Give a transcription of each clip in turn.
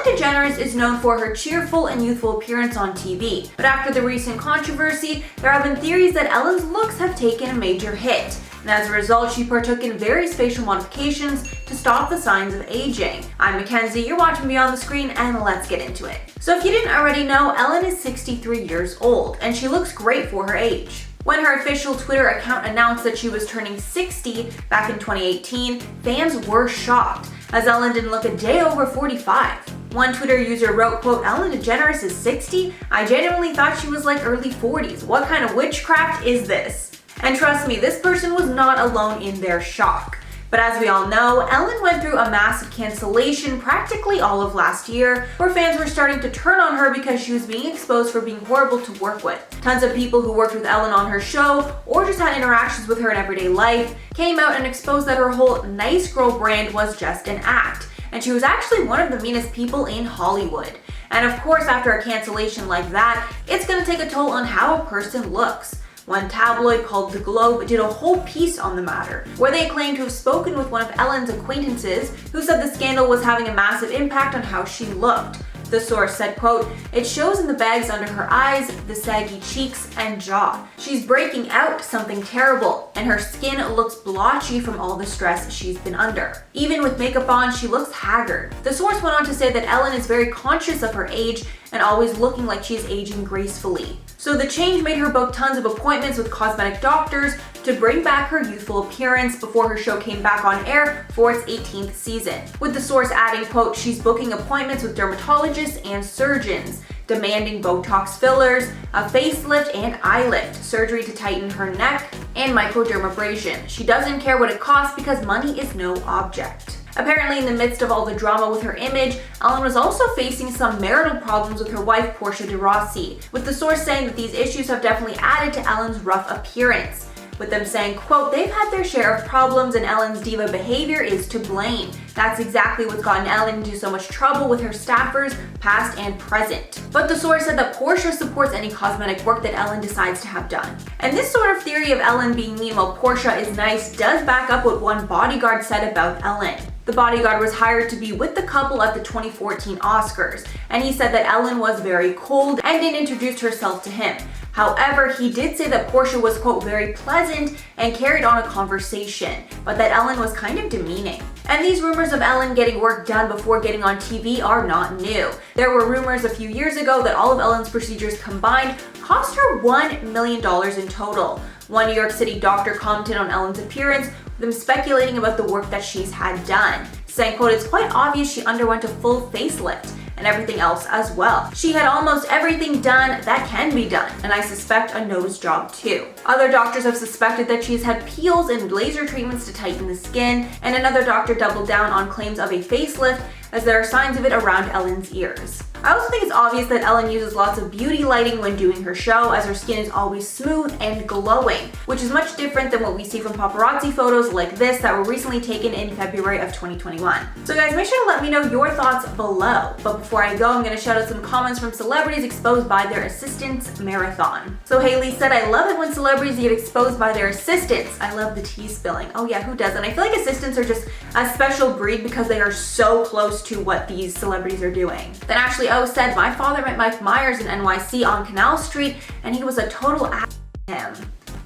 DeGeneres is known for her cheerful and youthful appearance on TV, but after the recent controversy, there have been theories that Ellen's looks have taken a major hit. And as a result, she partook in various facial modifications to stop the signs of aging. I'm Mackenzie, you're watching Beyond the Screen, and let's get into it. So if you didn't already know, Ellen is 63 years old, and she looks great for her age. When her official Twitter account announced that she was turning 60 back in 2018, fans were shocked, as Ellen didn't look a day over 45. One Twitter user wrote, quote, "Ellen DeGeneres is 60? I genuinely thought she was like early 40s. What kind of witchcraft is this?" And trust me, this person was not alone in their shock. But as we all know, Ellen went through a massive cancellation practically all of last year, where fans were starting to turn on her because she was being exposed for being horrible to work with. Tons of people who worked with Ellen on her show, or just had interactions with her in everyday life, came out and exposed that her whole nice girl brand was just an act, and she was actually one of the meanest people in Hollywood. And of course, after a cancellation like that, it's gonna take a toll on how a person looks. One tabloid called The Globe did a whole piece on the matter, where they claimed to have spoken with one of Ellen's acquaintances who said the scandal was having a massive impact on how she looked. The source said, quote, "It shows in the bags under her eyes, the saggy cheeks and jaw. She's breaking out something terrible, and her skin looks blotchy from all the stress she's been under. Even with makeup on, she looks haggard." The source went on to say that Ellen is very conscious of her age and always looking like she is aging gracefully. So the change made her book tons of appointments with cosmetic doctors to bring back her youthful appearance before her show came back on air for its 18th season. With the source adding, quote, "She's booking appointments with dermatologists and surgeons, demanding Botox fillers, a facelift and eye lift, surgery to tighten her neck, and microdermabrasion. She doesn't care what it costs because money is no object." Apparently, in the midst of all the drama with her image, Ellen was also facing some marital problems with her wife, Portia de Rossi, with the source saying that these issues have definitely added to Ellen's rough appearance, with them saying, quote, "They've had their share of problems and Ellen's diva behavior is to blame. That's exactly what's gotten Ellen into so much trouble with her staffers, past and present." But the source said that Portia supports any cosmetic work that Ellen decides to have done. And this sort of theory of Ellen being mean while Portia is nice does back up what one bodyguard said about Ellen. The bodyguard was hired to be with the couple at the 2014 Oscars, and he said that Ellen was very cold and didn't introduce herself to him. However, he did say that Portia was, quote, "very pleasant and carried on a conversation, but that Ellen was kind of demeaning." And these rumors of Ellen getting work done before getting on TV are not new. There were rumors a few years ago that all of Ellen's procedures combined cost her $1 million in total. One New York City doctor commented on Ellen's appearance, with them speculating about the work that she's had done, saying, quote, "It's quite obvious she underwent a full facelift and everything else as well. She had almost everything done that can be done, and I suspect a nose job too." Other doctors have suspected that she's had peels and laser treatments to tighten the skin, and another doctor doubled down on claims of a facelift, as there are signs of it around Ellen's ears. I also think it's obvious that Ellen uses lots of beauty lighting when doing her show, as her skin is always smooth and glowing, which is much different than what we see from paparazzi photos like this that were recently taken in February of 2021. So guys, make sure to let me know your thoughts below. But before I go, I'm going to shout out some comments from celebrities exposed by their assistants marathon. So Haley said, "I love it when celebrities get exposed by their assistants. I love the tea spilling." Oh yeah, who doesn't? I feel like assistants are just a special breed because they are so close to what these celebrities are doing. Then Ashley O said, "My father met Mike Myers in NYC on Canal Street, and he was a total ass to him."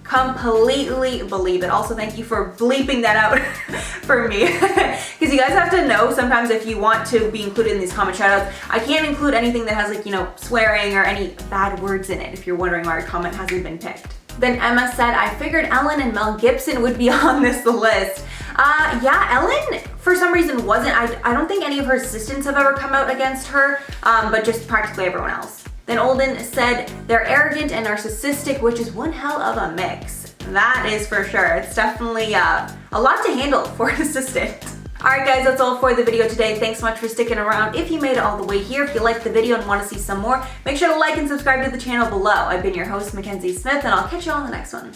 Completely believe it. Also, thank you for bleeping that out for me. Because you guys have to know sometimes if you want to be included in these comment shoutouts, I can't include anything that has like, swearing or any bad words in it if you're wondering why your comment hasn't been picked. Then Emma said, "I figured Ellen and Mel Gibson would be on this list." Yeah, Ellen for some reason wasn't. I don't think any of her assistants have ever come out against her, but just practically everyone else. Then Olden said, "They're arrogant and narcissistic, which is one hell of a mix." That is for sure. It's definitely a lot to handle for an assistant. Alright guys, that's all for the video today. Thanks so much for sticking around. If you made it all the way here, if you liked the video and want to see some more, make sure to like and subscribe to the channel below. I've been your host, Mackenzie Smith, and I'll catch you all in the next one.